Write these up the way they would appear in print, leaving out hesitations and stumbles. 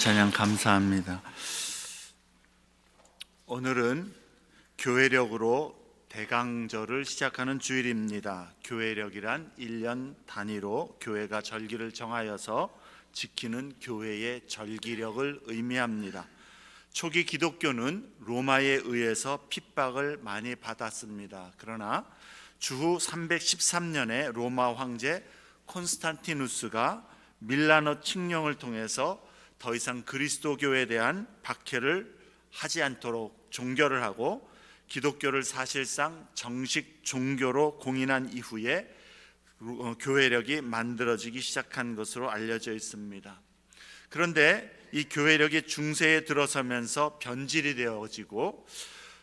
찬양 감사합니다. 오늘은 교회력으로 대강절을 시작하는 주일입니다. 교회력이란 1년 단위로 교회가 절기를 정하여서 지키는 교회의 절기력을 의미합니다. 초기 기독교는 로마에 의해서 핍박을 많이 받았습니다. 그러나 주후 313년에 로마 황제 콘스탄티누스가 밀라노 칙령을 통해서 더 이상 그리스도교에 대한 박해를 하지 않도록 종결을 하고 기독교를 사실상 정식 종교로 공인한 이후에 교회력이 만들어지기 시작한 것으로 알려져 있습니다. 그런데 이 교회력이 중세에 들어서면서 변질이 되어지고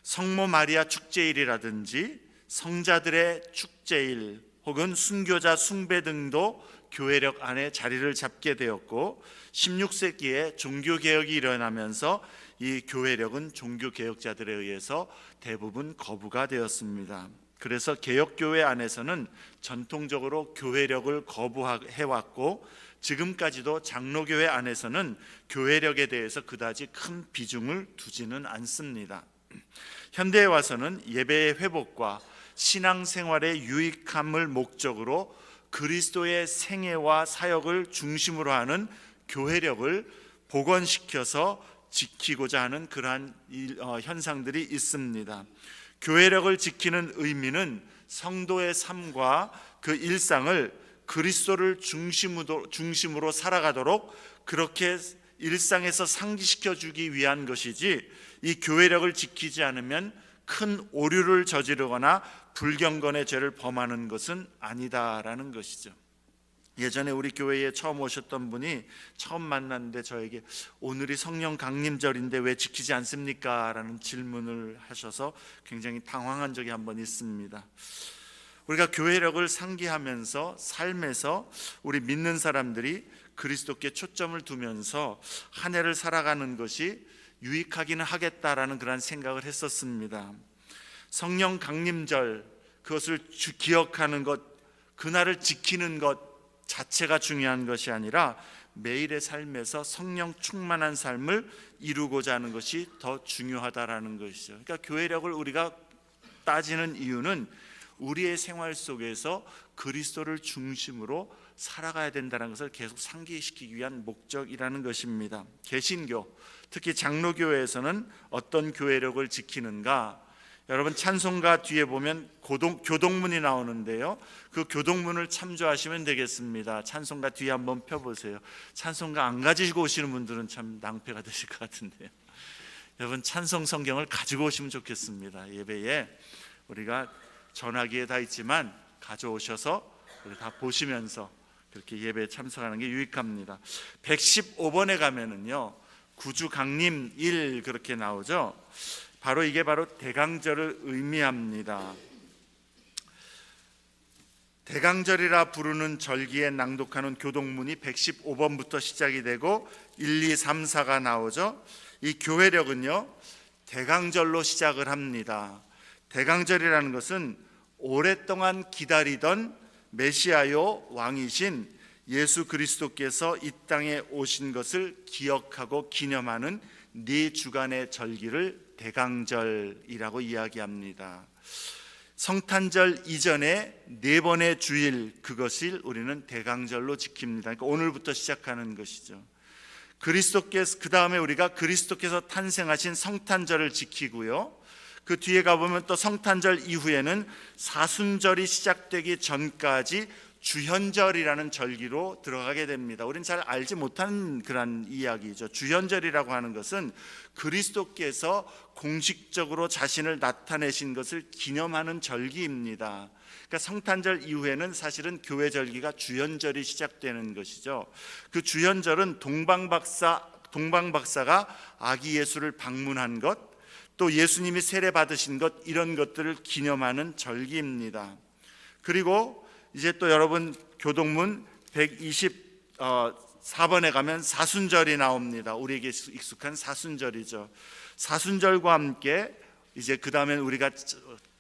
성모 마리아 축제일이라든지 성자들의 축제일 혹은 순교자 숭배 등도 교회력 안에 자리를 잡게 되었고 16세기에 종교개혁이 일어나면서 이 교회력은 종교개혁자들에 의해서 대부분 거부가 되었습니다. 그래서 개혁교회 안에서는 전통적으로 교회력을 거부해왔고 지금까지도 장로교회 안에서는 교회력에 대해서 그다지 큰 비중을 두지는 않습니다. 현대에 와서는 예배의 회복과 신앙생활의 유익함을 목적으로 그리스도의 생애와 사역을 중심으로 하는 교회력을 복원시켜서 지키고자 하는 그러한 현상들이 있습니다. 교회력을 지키는 의미는 성도의 삶과 그 일상을 그리스도를 중심으로 살아가도록 그렇게 일상에서 상기시켜 주기 위한 것이지, 이 교회력을 지키지 않으면 큰 오류를 저지르거나 불경건의 죄를 범하는 것은 아니다라는 것이죠. 예전에 우리 교회에 처음 오셨던 분이 처음 만났는데 저에게 오늘이 성령 강림절인데 왜 지키지 않습니까? 라는 질문을 하셔서 굉장히 당황한 적이 한 번 있습니다. 우리가 교회력을 상기하면서 삶에서 우리 믿는 사람들이 그리스도께 초점을 두면서 한 해를 살아가는 것이 유익하기는 하겠다라는 그런 생각을 했었습니다. 성령 강림절, 그것을 기억하는 것, 그날을 지키는 것 자체가 중요한 것이 아니라 매일의 삶에서 성령 충만한 삶을 이루고자 하는 것이 더 중요하다라는 것이죠. 그러니까 교회력을 우리가 따지는 이유는 우리의 생활 속에서 그리스도를 중심으로 살아가야 된다는 것을 계속 상기시키기 위한 목적이라는 것입니다. 개신교, 특히 장로교회에서는 어떤 교회력을 지키는가? 여러분 찬송가 뒤에 보면 교동문이 나오는데요, 그 교동문을 참조하시면 되겠습니다. 찬송가 뒤에 한번 펴보세요. 찬송가 안 가지고 오시는 분들은 참 낭패가 되실 것 같은데요. 여러분 찬송 성경을 가지고 오시면 좋겠습니다. 예배에 우리가 전화기에 다 있지만 가져오셔서 다 보시면서 그렇게 예배에 참석하는 게 유익합니다. 115번에 가면은요, 구주 강림 1 그렇게 나오죠. 바로 이게 바로 대강절을 의미합니다. 대강절이라 부르는 절기에 낭독하는 교동문이 115번부터 시작이 되고 1, 2, 3, 4가 나오죠. 이 교회력은요, 대강절로 시작을 합니다. 대강절이라는 것은 오랫동안 기다리던 메시아요 왕이신 예수 그리스도께서 이 땅에 오신 것을 기억하고 기념하는 4주간의 절기를 대강절이라고 이야기합니다. 성탄절 이전에 4번의 주일, 그것을 우리는 대강절로 지킵니다. 그러니까 오늘부터 시작하는 것이죠. 그리스도께서, 그 다음에 우리가 그리스도께서 탄생하신 성탄절을 지키고요, 그 뒤에 가보면 또 성탄절 이후에는 사순절이 시작되기 전까지 주현절이라는 절기로 들어가게 됩니다. 우리는 잘 알지 못하는 그런 이야기죠. 주현절이라고 하는 것은 그리스도께서 공식적으로 자신을 나타내신 것을 기념하는 절기입니다. 그러니까 성탄절 이후에는 사실은 교회 절기가 주현절이 시작되는 것이죠. 그 주현절은 동방박사가 아기 예수를 방문한 것, 또 예수님이 세례 받으신 것, 이런 것들을 기념하는 절기입니다. 그리고 이제 또 여러분 교동문 124번에 가면 사순절이 나옵니다. 우리에게 익숙한 사순절이죠. 사순절과 함께 이제 그 다음엔 우리가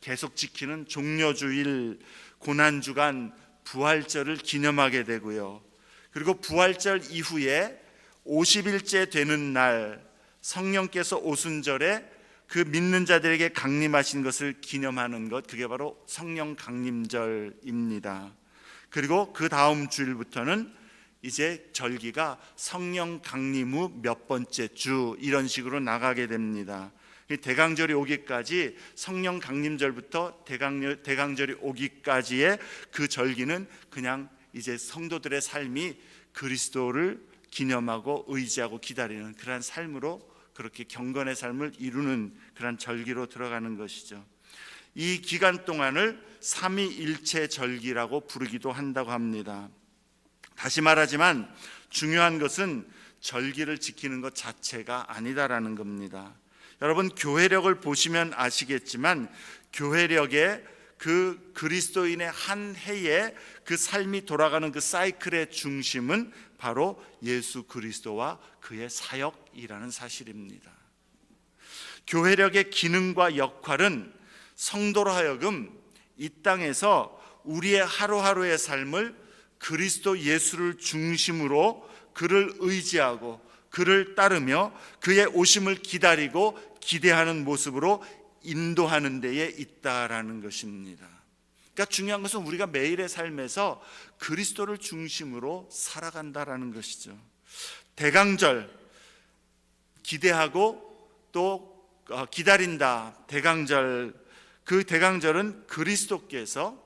계속 지키는 종려주일, 고난주간, 부활절을 기념하게 되고요. 그리고 부활절 이후에 50일째 되는 날 성령께서 오순절에 그 믿는 자들에게 강림하신 것을 기념하는 것, 그게 바로 성령 강림절입니다. 그리고 그 다음 주일부터는 이제 절기가 성령 강림 후 몇 번째 주, 이런 식으로 나가게 됩니다. 대강절이 오기까지, 성령 강림절부터 대강절이 오기까지의 그 절기는 그냥 이제 성도들의 삶이 그리스도를 기념하고 의지하고 기다리는 그러한 삶으로, 그렇게 경건의 삶을 이루는 그러한 절기로 들어가는 것이죠. 이 기간 동안을 삼위일체 절기라고 부르기도 한다고 합니다. 다시 말하지만 중요한 것은 절기를 지키는 것 자체가 아니다라는 겁니다. 여러분, 교회력을 보시면 아시겠지만 교회력의 그 그리스도인의 한 해에 그 삶이 돌아가는 그 사이클의 중심은 바로 예수 그리스도와 그의 사역이라는 사실입니다. 교회력의 기능과 역할은 성도로 하여금 이 땅에서 우리의 하루하루의 삶을 그리스도 예수를 중심으로 그를 의지하고 그를 따르며 그의 오심을 기다리고 기대하는 모습으로 인도하는 데에 있다라는 것입니다. 그러니까 중요한 것은 우리가 매일의 삶에서 그리스도를 중심으로 살아간다라는 것이죠. 대강절, 기대하고 또 기다린다. 대강절, 그 대강절은 그리스도께서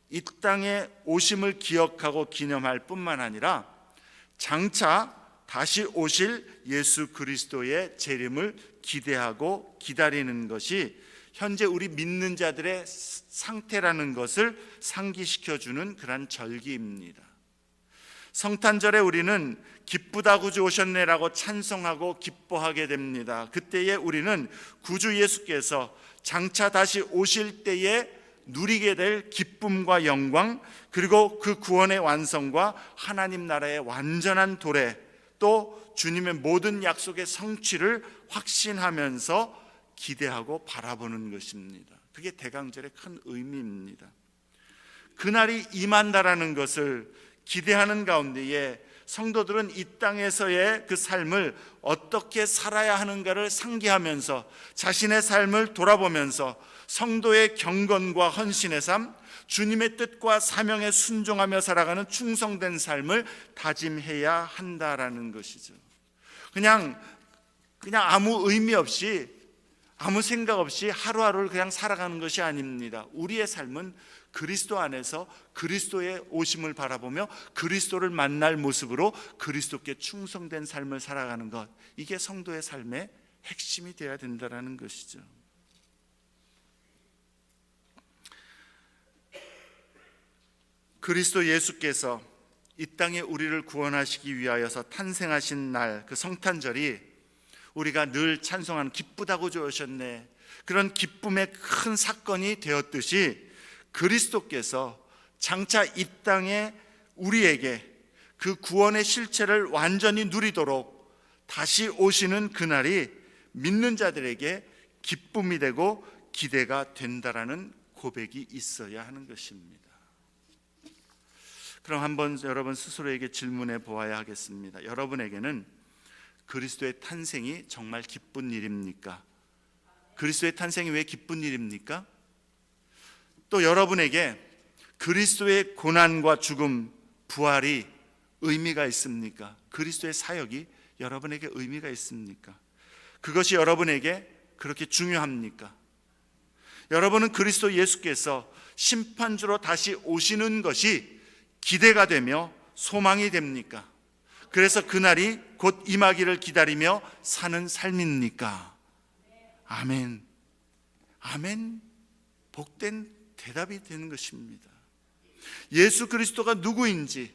이 땅에 오심을 기억하고 기념할 뿐만 아니라 장차 다시 오실 예수 그리스도의 재림을 기대하고 기다리는 것이 현재 우리 믿는 자들의 상태라는 것을 상기시켜주는 그런 절기입니다. 성탄절에 우리는 기쁘다 구주 오셨네라고 찬송하고 기뻐하게 됩니다. 그때에 우리는 구주 예수께서 장차 다시 오실 때에 누리게 될 기쁨과 영광, 그리고 그 구원의 완성과 하나님 나라의 완전한 도래, 또 주님의 모든 약속의 성취를 확신하면서 기대하고 바라보는 것입니다. 그게 대강절의 큰 의미입니다. 그날이 임한다라는 것을 기대하는 가운데에 성도들은 이 땅에서의 그 삶을 어떻게 살아야 하는가를 상기하면서 자신의 삶을 돌아보면서 성도의 경건과 헌신의 삶, 주님의 뜻과 사명에 순종하며 살아가는 충성된 삶을 다짐해야 한다라는 것이죠. 그냥 아무 의미 없이, 아무 생각 없이 하루하루를 그냥 살아가는 것이 아닙니다. 우리의 삶은 그리스도 안에서 그리스도의 오심을 바라보며 그리스도를 만날 모습으로 그리스도께 충성된 삶을 살아가는 것, 이게 성도의 삶의 핵심이 되어야 된다는 것이죠. 그리스도 예수께서 이 땅에 우리를 구원하시기 위하여서 탄생하신 날, 그 성탄절이 우리가 늘 찬송하는 기쁘다 구주 오셨네, 그런 기쁨의 큰 사건이 되었듯이 그리스도께서 장차 이 땅에 우리에게 그 구원의 실체를 완전히 누리도록 다시 오시는 그날이 믿는 자들에게 기쁨이 되고 기대가 된다라는 고백이 있어야 하는 것입니다. 그럼 한번 여러분 스스로에게 질문해 보아야 하겠습니다. 여러분에게는 그리스도의 탄생이 정말 기쁜 일입니까? 그리스도의 탄생이 왜 기쁜 일입니까? 또 여러분에게 그리스도의 고난과 죽음, 부활이 의미가 있습니까? 그리스도의 사역이 여러분에게 의미가 있습니까? 그것이 여러분에게 그렇게 중요합니까? 여러분은 그리스도 예수께서 심판주로 다시 오시는 것이 기대가 되며 소망이 됩니까? 그래서 그날이 곧 임하기를 기다리며 사는 삶입니까? 아멘. 아멘. 복된 대답이 되는 것입니다. 예수 그리스도가 누구인지,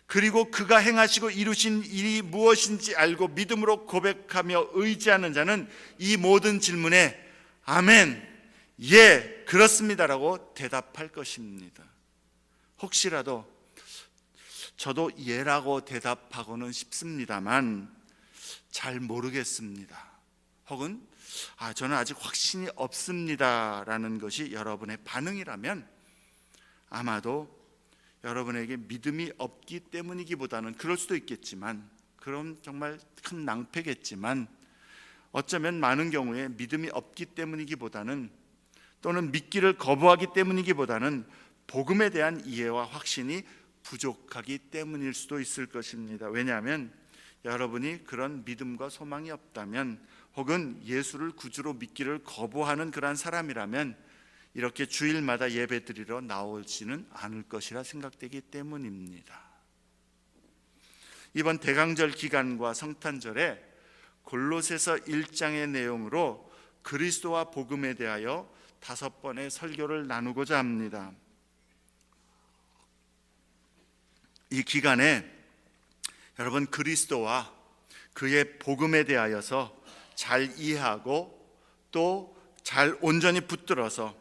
그리고 그가 행하시고 이루신 일이 무엇인지 알고 믿음으로 고백하며 의지하는 자는 이 모든 질문에 아멘, 예, 그렇습니다라고 대답할 것입니다. 혹시라도 저도 예라고 대답하고는 싶습니다만 잘 모르겠습니다, 혹은 저는 아직 확신이 없습니다라는 것이 여러분의 반응이라면 아마도 여러분에게 믿음이 없기 때문이기보다는, 그럴 수도 있겠지만 그럼 정말 큰 낭패겠지만 어쩌면 많은 경우에 믿음이 없기 때문이기보다는 또는 믿기를 거부하기 때문이기보다는 복음에 대한 이해와 확신이 부족하기 때문일 수도 있을 것입니다. 왜냐하면 여러분이 그런 믿음과 소망이 없다면 혹은 예수를 구주로 믿기를 거부하는 그러한 사람이라면 이렇게 주일마다 예배드리러 나오지는 않을 것이라 생각되기 때문입니다. 이번 대강절 기간과 성탄절에 골로새서 1장의 내용으로 그리스도와 복음에 대하여 5번의 설교를 나누고자 합니다. 이 기간에 여러분 그리스도와 그의 복음에 대하여서 잘 이해하고 또 잘 온전히 붙들어서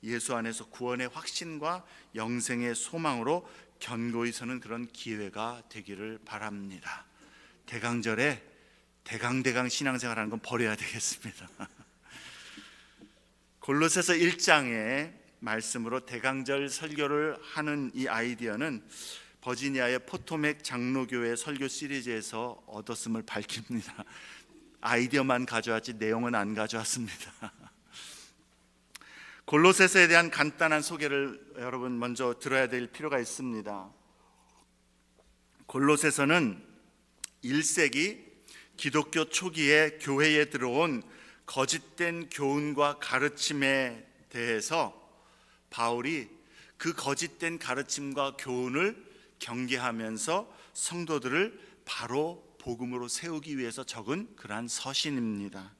예수 안에서 구원의 확신과 영생의 소망으로 견고히 서는 그런 기회가 되기를 바랍니다. 대강절에 대강 신앙생활하는 건 버려야 되겠습니다. 골로새서 1장의 말씀으로 대강절 설교를 하는 이 아이디어는 버지니아의 포토맥 장로교회 설교 시리즈에서 얻었음을 밝힙니다. 아이디어만 가져왔지 내용은 안 가져왔습니다. 골로새서에 대한 간단한 소개를 여러분 먼저 들어야 될 필요가 있습니다. 골로새서는 1세기 기독교 초기에 교회에 들어온 거짓된 교훈과 가르침에 대해서 바울이 그 거짓된 가르침과 교훈을 경계하면서 성도들을 바로 복음으로 세우기 위해서 적은 그러한 서신입니다.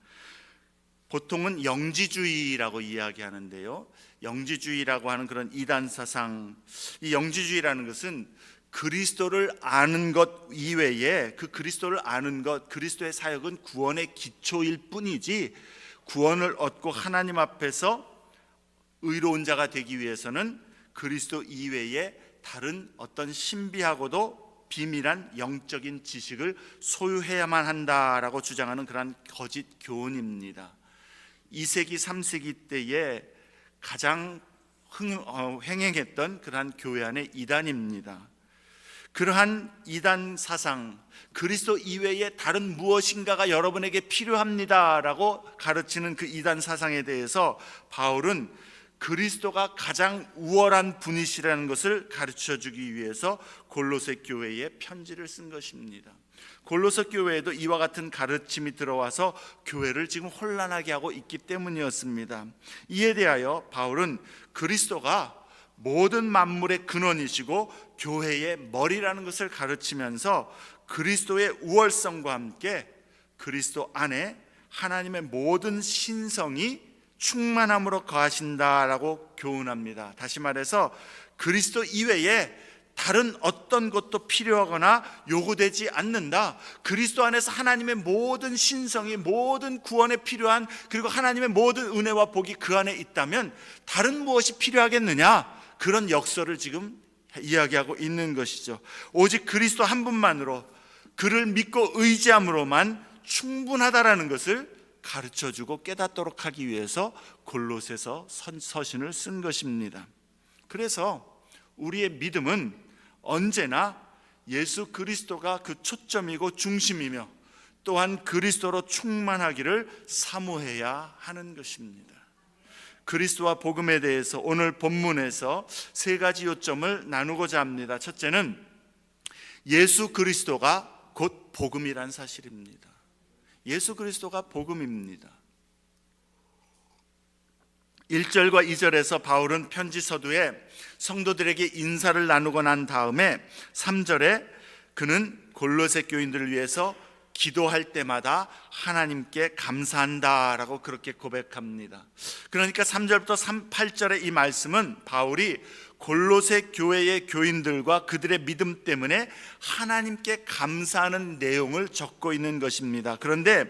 보통은 영지주의라고 이야기하는데요, 영지주의라고 하는 그런 이단 사상, 이 영지주의라는 것은 그리스도를 아는 것 이외에 그 그리스도를 아는 것, 그리스도의 사역은 구원의 기초일 뿐이지 구원을 얻고 하나님 앞에서 의로운 자가 되기 위해서는 그리스도 이외에 다른 어떤 신비하고도 비밀한 영적인 지식을 소유해야만 한다라고 주장하는 그러한 거짓 교훈입니다. 2세기, 3세기 때에 가장 횡행했던 그러한 교회 안의 이단입니다. 그러한 이단 사상, 그리스도 이외에 다른 무엇인가가 여러분에게 필요합니다라고 가르치는 그 이단 사상에 대해서 바울은 그리스도가 가장 우월한 분이시라는 것을 가르쳐주기 위해서 골로새 교회에 편지를 쓴 것입니다. 골로새 교회에도 이와 같은 가르침이 들어와서 교회를 지금 혼란하게 하고 있기 때문이었습니다. 이에 대하여 바울은 그리스도가 모든 만물의 근원이시고 교회의 머리라는 것을 가르치면서 그리스도의 우월성과 함께 그리스도 안에 하나님의 모든 신성이 충만함으로 거하신다라고 교훈합니다. 다시 말해서 그리스도 이외에 다른 어떤 것도 필요하거나 요구되지 않는다. 그리스도 안에서 하나님의 모든 신성이, 모든 구원에 필요한, 그리고 하나님의 모든 은혜와 복이 그 안에 있다면 다른 무엇이 필요하겠느냐? 그런 역설을 지금 이야기하고 있는 것이죠. 오직 그리스도 한 분만으로, 그를 믿고 의지함으로만 충분하다라는 것을 가르쳐주고 깨닫도록 하기 위해서 골로새서 서신을 쓴 것입니다. 그래서 우리의 믿음은 언제나 예수 그리스도가 그 초점이고 중심이며 또한 그리스도로 충만하기를 사모해야 하는 것입니다. 그리스도와 복음에 대해서 오늘 본문에서 3가지 요점을 나누고자 합니다. 첫째는 예수 그리스도가 곧 복음이란 사실입니다. 예수 그리스도가 복음입니다. 1절과 2절에서 바울은 편지 서두에 성도들에게 인사를 나누고 난 다음에 3절에 그는 골로새 교인들을 위해서 기도할 때마다 하나님께 감사한다라고 그렇게 고백합니다. 그러니까 3절부터 8절의 이 말씀은 바울이 골로새 교회의 교인들과 그들의 믿음 때문에 하나님께 감사하는 내용을 적고 있는 것입니다. 그런데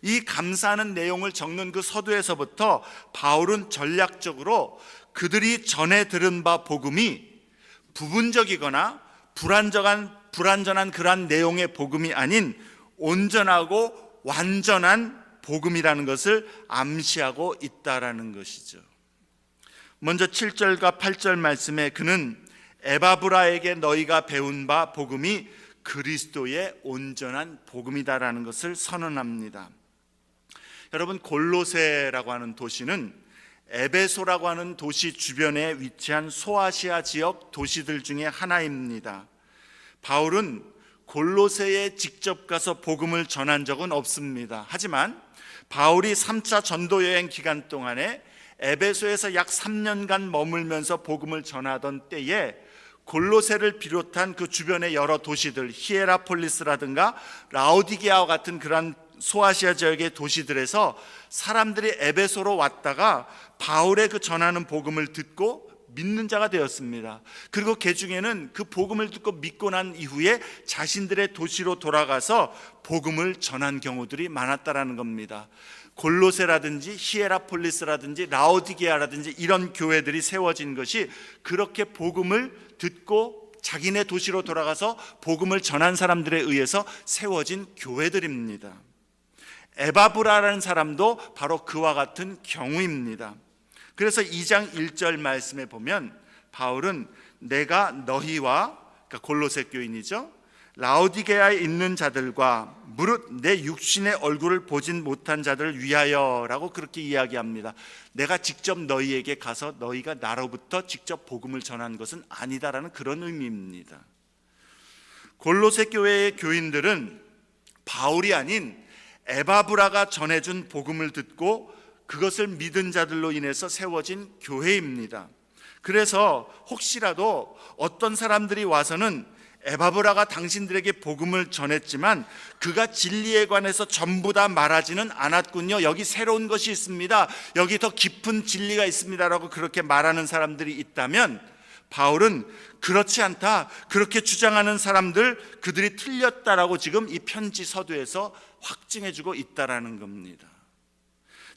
이 감사하는 내용을 적는 그 서두에서부터 바울은 전략적으로 그들이 전해 들은 바 복음이 부분적이거나 불완전한 그러한 내용의 복음이 아닌 온전하고 완전한 복음이라는 것을 암시하고 있다라는 것이죠. 먼저 7절과 8절 말씀에 그는 에바브라에게 너희가 배운 바 복음이 그리스도의 온전한 복음이다라는 것을 선언합니다. 여러분, 골로새라고 하는 도시는 에베소라고 하는 도시 주변에 위치한 소아시아 지역 도시들 중에 하나입니다. 바울은 골로새에 직접 가서 복음을 전한 적은 없습니다. 하지만 바울이 3차 전도 여행 기간 동안에 에베소에서 약 3년간 머물면서 복음을 전하던 때에 골로새를 비롯한 그 주변의 여러 도시들, 히에라폴리스라든가 라오디게아와 같은 그런 소아시아 지역의 도시들에서 사람들이 에베소로 왔다가 바울의 그 전하는 복음을 듣고 믿는 자가 되었습니다. 그리고 그 중에는 그 복음을 듣고 믿고 난 이후에 자신들의 도시로 돌아가서 복음을 전한 경우들이 많았다라는 겁니다. 골로새라든지 히에라폴리스라든지 라오디게아라든지 이런 교회들이 세워진 것이 그렇게 복음을 듣고 자기네 도시로 돌아가서 복음을 전한 사람들에 의해서 세워진 교회들입니다. 에바브라라는 사람도 바로 그와 같은 경우입니다. 그래서 2장 1절 말씀에 보면 바울은 내가 너희와, 그러니까 골로새 교인이죠, 라오디게아에 있는 자들과 무릇 내 육신의 얼굴을 보진 못한 자들을 위하여라고 그렇게 이야기합니다. 내가 직접 너희에게 가서 너희가 나로부터 직접 복음을 전한 것은 아니다라는 그런 의미입니다. 골로새 교회의 교인들은 바울이 아닌 에바브라가 전해준 복음을 듣고 그것을 믿은 자들로 인해서 세워진 교회입니다. 그래서 혹시라도 어떤 사람들이 와서는 에바브라가 당신들에게 복음을 전했지만 그가 진리에 관해서 전부 다 말하지는 않았군요, 여기 새로운 것이 있습니다, 여기 더 깊은 진리가 있습니다라고 그렇게 말하는 사람들이 있다면 바울은 그렇지 않다, 그렇게 주장하는 사람들 그들이 틀렸다라고 지금 이 편지 서두에서 확증해주고 있다라는 겁니다.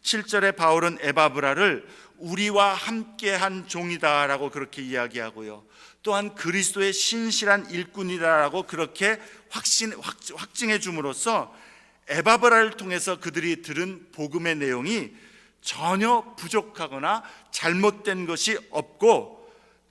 7절에 바울은 에바브라를 우리와 함께한 종이다라고 그렇게 이야기하고요, 또한 그리스도의 신실한 일꾼이다라고 그렇게 확증해 줌으로써 에바브라를 통해서 그들이 들은 복음의 내용이 전혀 부족하거나 잘못된 것이 없고,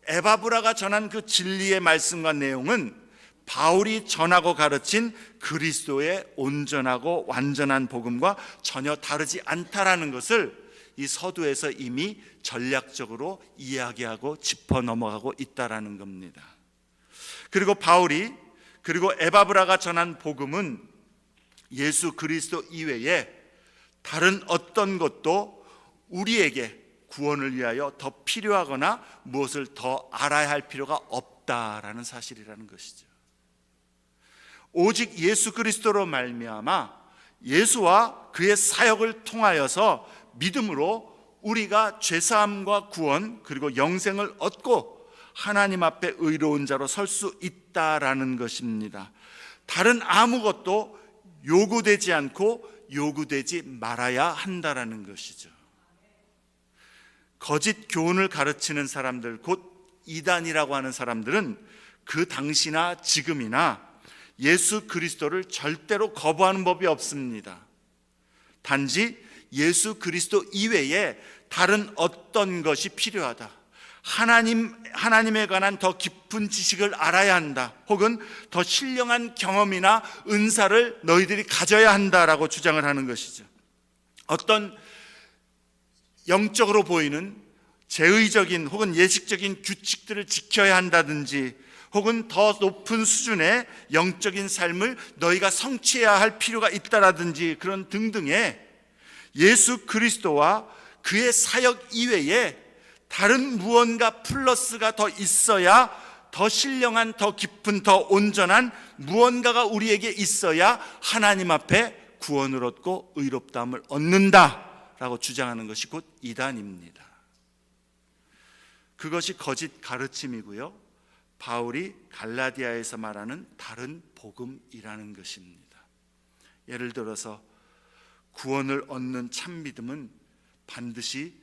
에바브라가 전한 그 진리의 말씀과 내용은 바울이 전하고 가르친 그리스도의 온전하고 완전한 복음과 전혀 다르지 않다라는 것을 이 서두에서 이미 전략적으로 이야기하고 짚어 넘어가고 있다라는 겁니다. 그리고 바울이, 그리고 에바브라가 전한 복음은 예수 그리스도 이외에 다른 어떤 것도 우리에게 구원을 위하여 더 필요하거나 무엇을 더 알아야 할 필요가 없다라는 사실이라는 것이죠. 오직 예수 그리스도로 말미암아 예수와 그의 사역을 통하여서 믿음으로 우리가 죄사함과 구원 그리고 영생을 얻고 하나님 앞에 의로운 자로 설 수 있다라는 것입니다. 다른 아무것도 요구되지 않고 요구되지 말아야 한다라는 것이죠. 거짓 교훈을 가르치는 사람들, 곧 이단이라고 하는 사람들은 그 당시나 지금이나 예수 그리스도를 절대로 거부하는 법이 없습니다. 단지 예수 그리스도 이외에 다른 어떤 것이 필요하다, 하나님에 관한 더 깊은 지식을 알아야 한다, 혹은 더 신령한 경험이나 은사를 너희들이 가져야 한다라고 주장을 하는 것이죠. 어떤 영적으로 보이는 제의적인 혹은 예식적인 규칙들을 지켜야 한다든지, 혹은 더 높은 수준의 영적인 삶을 너희가 성취해야 할 필요가 있다라든지, 그런 등등의 예수 그리스도와 그의 사역 이외에 다른 무언가 플러스가 더 있어야, 더 신령한, 더 깊은, 더 온전한 무언가가 우리에게 있어야 하나님 앞에 구원을 얻고 의롭다함을 얻는다라고 주장하는 것이 곧 이단입니다. 그것이 거짓 가르침이고요, 바울이 갈라디아에서 말하는 다른 복음이라는 것입니다. 예를 들어서 구원을 얻는 참 믿음은 반드시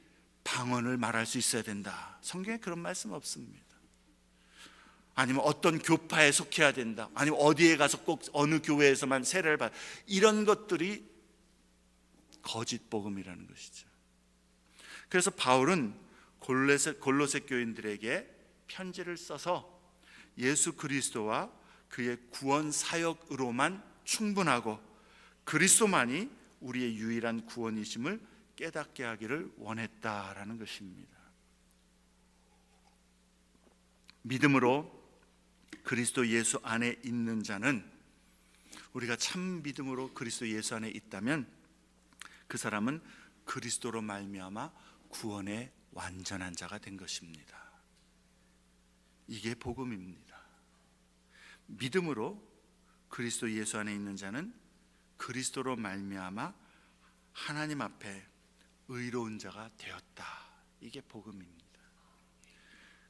방언을 말할 수 있어야 된다, 성경에 그런 말씀 없습니다. 아니면 어떤 교파에 속해야 된다, 아니면 어디에 가서 꼭 어느 교회에서만 세례를 받, 이런 것들이 거짓 복음이라는 것이죠. 그래서 바울은 골로새 교인들에게 편지를 써서 예수 그리스도와 그의 구원 사역으로만 충분하고 그리스도만이 우리의 유일한 구원이심을 깨닫게 하기를 원했다라는 것입니다. 믿음으로 그리스도 예수 안에 있는 자는, 우리가 참 믿음으로 그리스도 예수 안에 있다면 그 사람은 그리스도로 말미암아 구원의 완전한 자가 된 것입니다. 이게 복음입니다. 믿음으로 그리스도 예수 안에 있는 자는 그리스도로 말미암아 하나님 앞에 의로운 자가 되었다. 이게 복음입니다.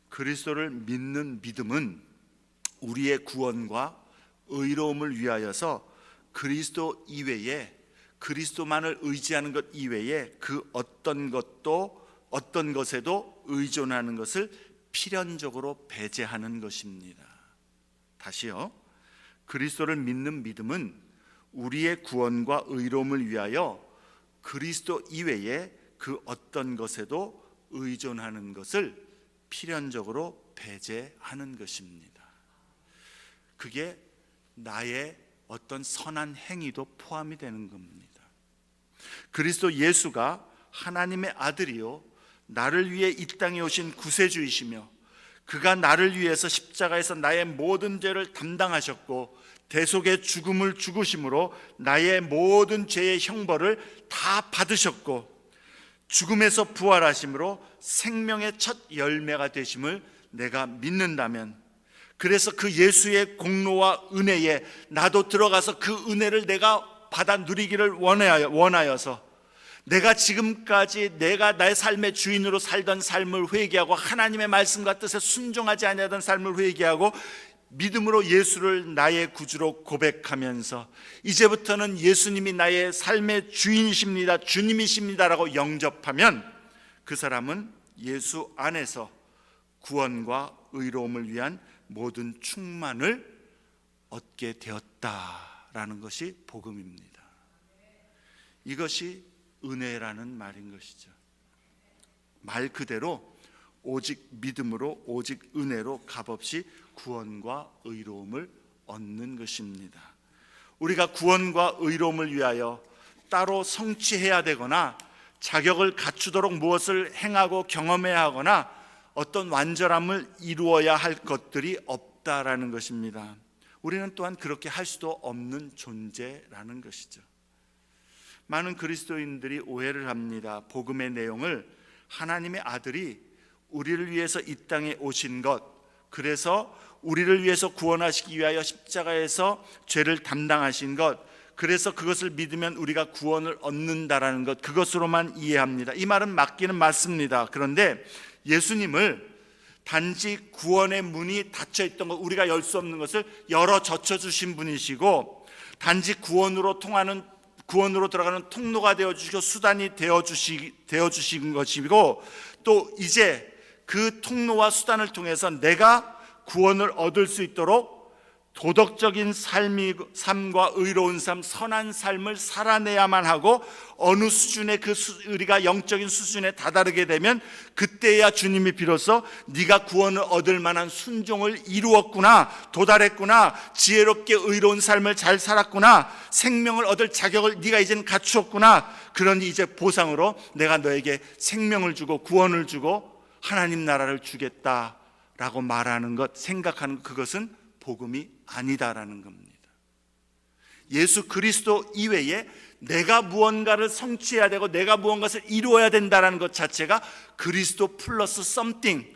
그리스도를 믿는 믿음은 우리의 구원과 의로움을 위하여서 그리스도 이외에, 그리스도만을 의지하는 것 이외에 그 어떤 것에도 의존하는 것을 필연적으로 배제하는 것입니다. 다시요. 그리스도를 믿는 믿음은 우리의 구원과 의로움을 위하여 그리스도 이외에 그 어떤 것에도 의존하는 것을 필연적으로 배제하는 것입니다. 그게 나의 어떤 선한 행위도 포함이 되는 겁니다. 그리스도 예수가 하나님의 아들이요 나를 위해 이 땅에 오신 구세주이시며 그가 나를 위해서 십자가에서 나의 모든 죄를 담당하셨고 대속의 죽음을 죽으심으로 나의 모든 죄의 형벌을 다 받으셨고 죽음에서 부활하심으로 생명의 첫 열매가 되심을 내가 믿는다면, 그래서 그 예수의 공로와 은혜에 나도 들어가서 그 은혜를 내가 받아 누리기를 원하여서 내가 지금까지 내가 나의 삶의 주인으로 살던 삶을 회개하고 하나님의 말씀과 뜻에 순종하지 아니하던 삶을 회개하고 믿음으로 예수를 나의 구주로 고백하면서 이제부터는 예수님이 나의 삶의 주인이십니다, 주님이십니다라고 영접하면 그 사람은 예수 안에서 구원과 의로움을 위한 모든 충만을 얻게 되었다라는 것이 복음입니다. 이것이 은혜라는 말인 것이죠. 말 그대로 오직 믿음으로 오직 은혜로 값없이 구원과 의로움을 얻는 것입니다. 우리가 구원과 의로움을 위하여 따로 성취해야 되거나 자격을 갖추도록 무엇을 행하고 경험해야 하거나 어떤 완전함을 이루어야 할 것들이 없다라는 것입니다. 우리는 또한 그렇게 할 수도 없는 존재라는 것이죠. 많은 그리스도인들이 오해를 합니다. 복음의 내용을 하나님의 아들이 우리를 위해서 이 땅에 오신 것, 그래서 우리를 위해서 구원하시기 위하여 십자가에서 죄를 담당하신 것, 그래서 그것을 믿으면 우리가 구원을 얻는다라는 것, 그것으로만 이해합니다. 이 말은 맞기는 맞습니다. 그런데 예수님을 단지 구원의 문이 닫혀 있던 것, 우리가 열 수 없는 것을 열어 젖혀 주신 분이시고, 단지 구원으로 들어가는 통로가 되어주시고 수단이 되어주신 것이고, 또 이제 그 통로와 수단을 통해서 내가 구원을 얻을 수 있도록 도덕적인 삶과 의로운 삶, 선한 삶을 살아내야만 하고, 어느 수준의 우리가 영적인 수준에 다다르게 되면 그때야 주님이 비로소 네가 구원을 얻을 만한 순종을 이루었구나, 도달했구나, 지혜롭게 의로운 삶을 잘 살았구나, 생명을 얻을 자격을 네가 이제는 갖추었구나, 그러니 이제 보상으로 내가 너에게 생명을 주고 구원을 주고 하나님 나라를 주겠다라고 말하는 것, 생각하는 것, 그것은 복음이 아니다라는 겁니다. 예수 그리스도 이외에 내가 무언가를 성취해야 되고 내가 무언가를 이루어야 된다는 것 자체가 그리스도 플러스 something,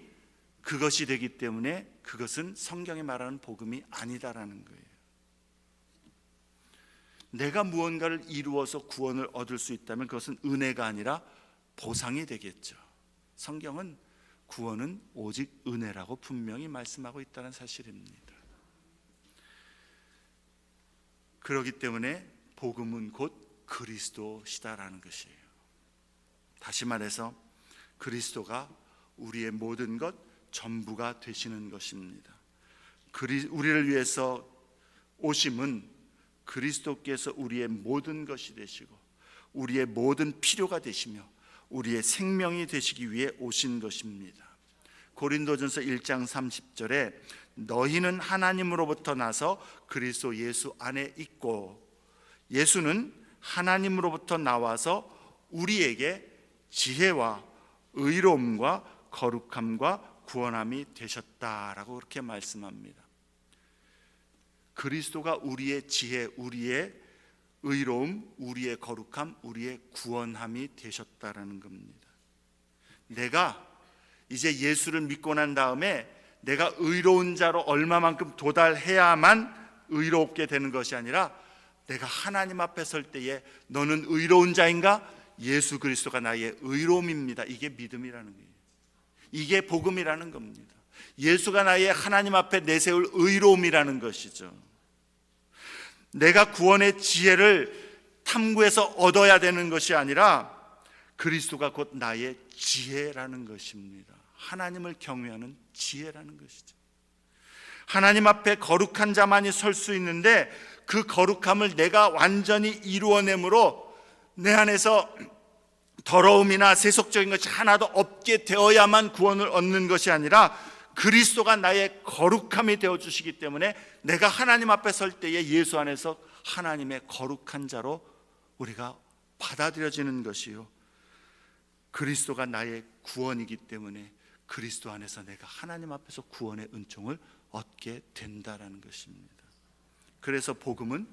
그것이 되기 때문에 그것은 성경이 말하는 복음이 아니다라는 거예요. 내가 무언가를 이루어서 구원을 얻을 수 있다면 그것은 은혜가 아니라 보상이 되겠죠. 성경은 구원은 오직 은혜라고 분명히 말씀하고 있다는 사실입니다. 그렇기 때문에 복음은 곧 그리스도시다라는 것이에요. 다시 말해서 그리스도가 우리의 모든 것, 전부가 되시는 것입니다. 우리를 위해서 오심은 그리스도께서 우리의 모든 것이 되시고 우리의 모든 필요가 되시며 우리의 생명이 되시기 위해 오신 것입니다. 고린도전서 1장 30절에 너희는 하나님으로부터 나서 그리스도 예수 안에 있고, 예수는 하나님으로부터 나와서 우리에게 지혜와 의로움과 거룩함과 구원함이 되셨다라고 그렇게 말씀합니다. 그리스도가 우리의 지혜, 우리의 의로움, 우리의 거룩함, 우리의 구원함이 되셨다라는 겁니다. 내가 이제 예수를 믿고 난 다음에 내가 의로운 자로 얼마만큼 도달해야만 의롭게 되는 것이 아니라, 내가 하나님 앞에 설 때에 너는 의로운 자인가? 예수 그리스도가 나의 의로움입니다. 이게 믿음이라는 거예요. 이게 복음이라는 겁니다. 예수가 나의 하나님 앞에 내세울 의로움이라는 것이죠. 내가 구원의 지혜를 탐구해서 얻어야 되는 것이 아니라 그리스도가 곧 나의 지혜라는 것입니다. 하나님을 경외하는 지혜라는 것이죠. 하나님 앞에 거룩한 자만이 설 수 있는데, 그 거룩함을 내가 완전히 이루어내므로 내 안에서 더러움이나 세속적인 것이 하나도 없게 되어야만 구원을 얻는 것이 아니라, 그리스도가 나의 거룩함이 되어주시기 때문에 내가 하나님 앞에 설 때에 예수 안에서 하나님의 거룩한 자로 우리가 받아들여지는 것이요, 그리스도가 나의 구원이기 때문에 그리스도 안에서 내가 하나님 앞에서 구원의 은총을 얻게 된다라는 것입니다. 그래서 복음은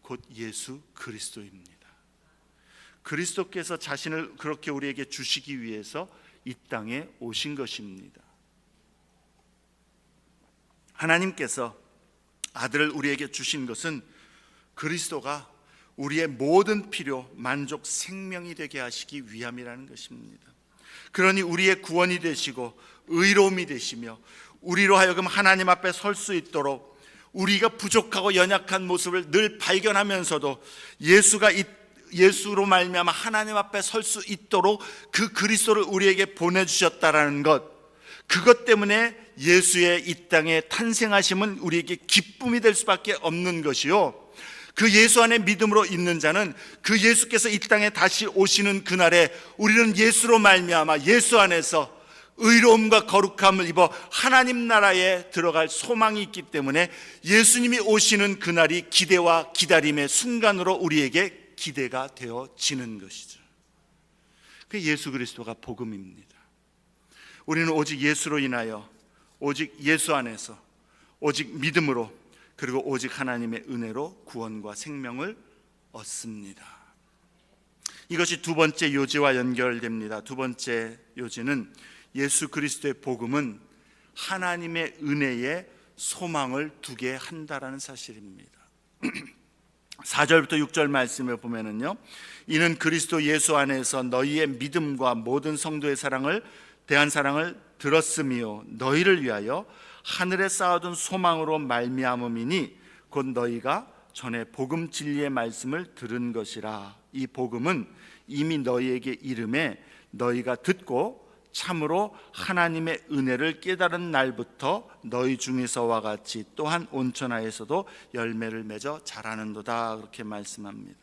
곧 예수 그리스도입니다. 그리스도께서 자신을 그렇게 우리에게 주시기 위해서 이 땅에 오신 것입니다. 하나님께서 아들을 우리에게 주신 것은 그리스도가 우리의 모든 필요, 만족, 생명이 되게 하시기 위함이라는 것입니다. 그러니 우리의 구원이 되시고 의로움이 되시며, 우리로 하여금 하나님 앞에 설 수 있도록 우리가 부족하고 연약한 모습을 늘 발견하면서도 예수로 말미암아 하나님 앞에 설 수 있도록 그 그리스도를 우리에게 보내주셨다라는 것, 그것 때문에 예수의 이 땅에 탄생하심은 우리에게 기쁨이 될 수밖에 없는 것이요, 그 예수 안에 믿음으로 있는 자는 그 예수께서 이 땅에 다시 오시는 그날에 우리는 예수로 말미암아 예수 안에서 의로움과 거룩함을 입어 하나님 나라에 들어갈 소망이 있기 때문에 예수님이 오시는 그날이 기대와 기다림의 순간으로 우리에게 기대가 되어지는 것이죠. 그 예수 그리스도가 복음입니다. 우리는 오직 예수로 인하여, 오직 예수 안에서, 오직 믿음으로, 그리고 오직 하나님의 은혜로 구원과 생명을 얻습니다. 이것이 두 번째 요지와 연결됩니다. 두 번째 요지는 예수 그리스도의 복음은 하나님의 은혜에 소망을 두게 한다라는 사실입니다. 4절부터 6절 말씀을 보면은요, 이는 그리스도 예수 안에서 너희의 믿음과 모든 성도의 대한 사랑을 들었으며 너희를 위하여 하늘에 쌓아둔 소망으로 말미암음이니 곧 너희가 전에 복음 진리의 말씀을 들은 것이라. 이 복음은 이미 너희에게 이름에 너희가 듣고 참으로 하나님의 은혜를 깨달은 날부터 너희 중에서와 같이 또한 온천하에서도 열매를 맺어 자라는도다, 그렇게 말씀합니다.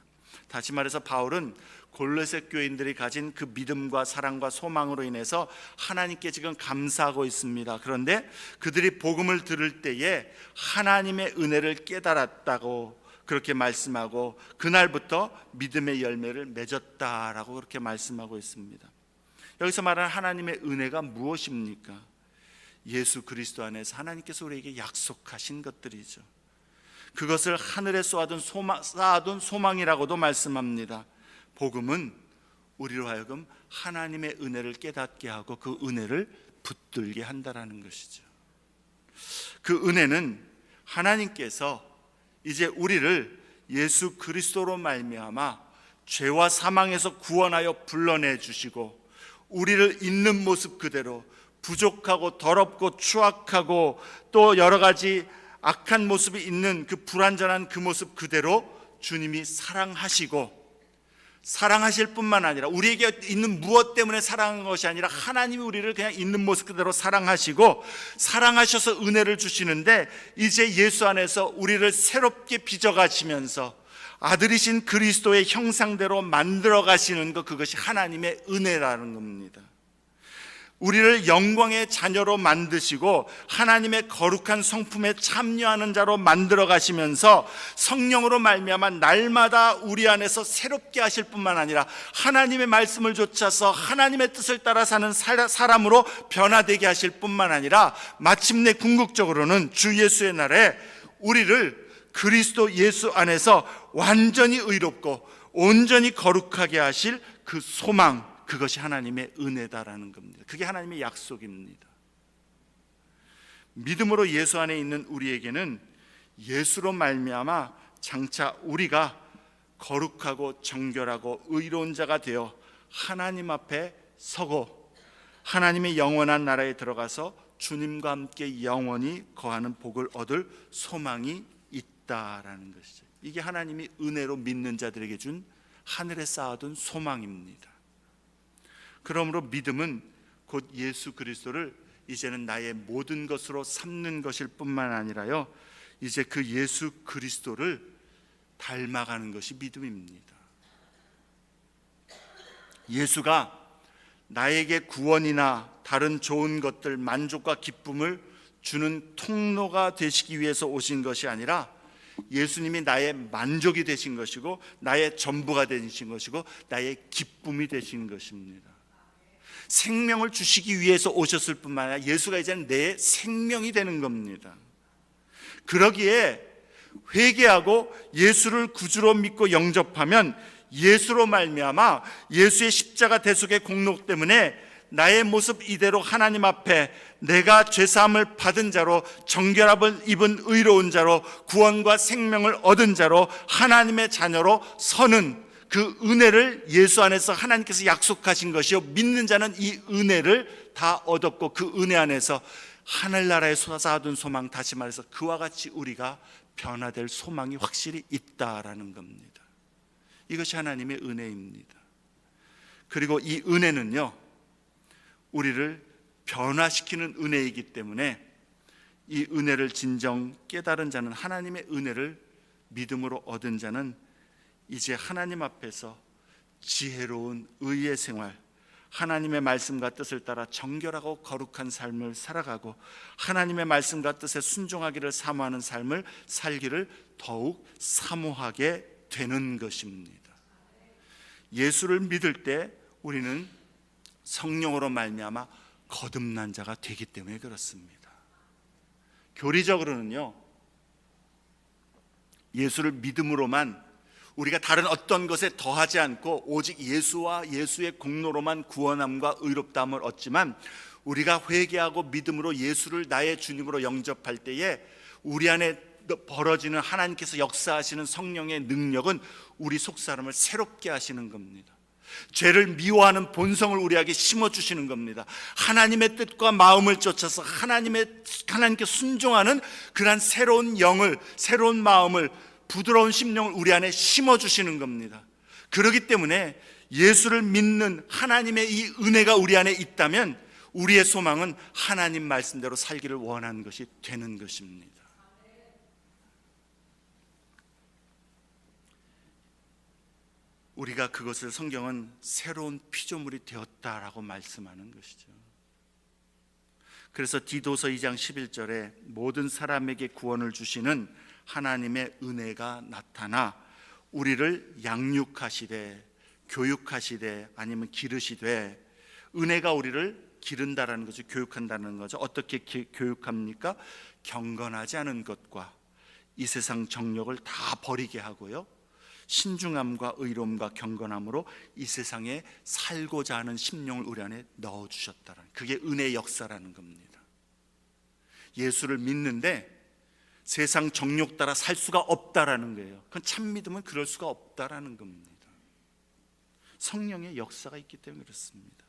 다시 말해서 바울은 골로새 교인들이 가진 그 믿음과 사랑과 소망으로 인해서 하나님께 지금 감사하고 있습니다. 그런데 그들이 복음을 들을 때에 하나님의 은혜를 깨달았다고 그렇게 말씀하고, 그날부터 믿음의 열매를 맺었다라고 그렇게 말씀하고 있습니다. 여기서 말하는 하나님의 은혜가 무엇입니까? 예수 그리스도 안에서 하나님께서 우리에게 약속하신 것들이죠. 그것을 하늘에 쌓아둔 소망이라고도 말씀합니다. 복음은 우리로 하여금 하나님의 은혜를 깨닫게 하고 그 은혜를 붙들게 한다라는 것이죠. 그 은혜는 하나님께서 이제 우리를 예수 그리스도로 말미암아 죄와 사망에서 구원하여 불러내 주시고, 우리를 있는 모습 그대로 부족하고 더럽고 추악하고 또 여러 가지 악한 모습이 있는 그 불완전한 그 모습 그대로 주님이 사랑하시고, 사랑하실 뿐만 아니라 우리에게 있는 무엇 때문에 사랑한 것이 아니라 하나님이 우리를 그냥 있는 모습 그대로 사랑하시고, 사랑하셔서 은혜를 주시는데, 이제 예수 안에서 우리를 새롭게 빚어가시면서 아들이신 그리스도의 형상대로 만들어 가시는 것, 그것이 하나님의 은혜라는 겁니다. 우리를 영광의 자녀로 만드시고 하나님의 거룩한 성품에 참여하는 자로 만들어 가시면서 성령으로 말미암아 날마다 우리 안에서 새롭게 하실 뿐만 아니라 하나님의 말씀을 좇아서 하나님의 뜻을 따라 사는 사람으로 변화되게 하실 뿐만 아니라 마침내 궁극적으로는 주 예수의 날에 우리를 그리스도 예수 안에서 완전히 의롭고 온전히 거룩하게 하실 그 소망, 그것이 하나님의 은혜다라는 겁니다. 그게 하나님의 약속입니다. 믿음으로 예수 안에 있는 우리에게는 예수로 말미암아 장차 우리가 거룩하고 정결하고 의로운 자가 되어 하나님 앞에 서고 하나님의 영원한 나라에 들어가서 주님과 함께 영원히 거하는 복을 얻을 소망이 있다라는 것이죠. 이게 하나님이 은혜로 믿는 자들에게 준 하늘에 쌓아둔 소망입니다. 그러므로 믿음은 곧 예수 그리스도를 이제는 나의 모든 것으로 삼는 것일 뿐만 아니라요, 이제 그 예수 그리스도를 닮아가는 것이 믿음입니다. 예수가 나에게 구원이나 다른 좋은 것들, 만족과 기쁨을 주는 통로가 되시기 위해서 오신 것이 아니라 예수님이 나의 만족이 되신 것이고 나의 전부가 되신 것이고 나의 기쁨이 되신 것입니다. 생명을 주시기 위해서 오셨을 뿐만 아니라 예수가 이제는 내 생명이 되는 겁니다. 그러기에 회개하고 예수를 구주로 믿고 영접하면 예수로 말미암아 예수의 십자가 대속의 공로 때문에 나의 모습 이대로 하나님 앞에 내가 죄사함을 받은 자로, 정결함을 입은 의로운 자로, 구원과 생명을 얻은 자로, 하나님의 자녀로 서는 그 은혜를 예수 안에서 하나님께서 약속하신 것이요, 믿는 자는 이 은혜를 다 얻었고 그 은혜 안에서 하늘나라에 쏟아둔 소망, 다시 말해서 그와 같이 우리가 변화될 소망이 확실히 있다라는 겁니다. 이것이 하나님의 은혜입니다. 그리고 이 은혜는요, 우리를 변화시키는 은혜이기 때문에 이 은혜를 진정 깨달은 자는, 하나님의 은혜를 믿음으로 얻은 자는 이제 하나님 앞에서 지혜로운 의의 생활, 하나님의 말씀과 뜻을 따라 정결하고 거룩한 삶을 살아가고 하나님의 말씀과 뜻에 순종하기를 사모하는 삶을 살기를 더욱 사모하게 되는 것입니다. 예수를 믿을 때 우리는 성령으로 말미암아 거듭난 자가 되기 때문에 그렇습니다. 교리적으로는요, 예수를 믿음으로만 우리가 다른 어떤 것에 더하지 않고 오직 예수와 예수의 공로로만 구원함과 의롭다함을 얻지만, 우리가 회개하고 믿음으로 예수를 나의 주님으로 영접할 때에 우리 안에 벌어지는 하나님께서 역사하시는 성령의 능력은 우리 속사람을 새롭게 하시는 겁니다. 죄를 미워하는 본성을 우리에게 심어주시는 겁니다. 하나님의 뜻과 마음을 쫓아서 하나님께 순종하는 그러한 새로운 영을, 새로운 마음을, 부드러운 심령을 우리 안에 심어주시는 겁니다. 그렇기 때문에 예수를 믿는 하나님의 이 은혜가 우리 안에 있다면 우리의 소망은 하나님 말씀대로 살기를 원하는 것이 되는 것입니다. 우리가 그것을 성경은 새로운 피조물이 되었다라고 말씀하는 것이죠. 그래서 디도서 2장 11절에 모든 사람에게 구원을 주시는 하나님의 은혜가 나타나 우리를 양육하시되 교육하시되 아니면 기르시되, 은혜가 우리를 기른다라는 거죠. 교육한다는 거죠. 어떻게 교육합니까? 경건하지 않은 것과 이 세상 정욕을 다 버리게 하고요, 신중함과 의로움과 경건함으로 이 세상에 살고자 하는 심령을 우리 안에 넣어주셨다라는, 그게 은혜의 역사라는 겁니다. 예수를 믿는데 세상 정욕 따라 살 수가 없다라는 거예요. 그건 참 믿음은 그럴 수가 없다라는 겁니다. 성령의 역사가 있기 때문에 그렇습니다.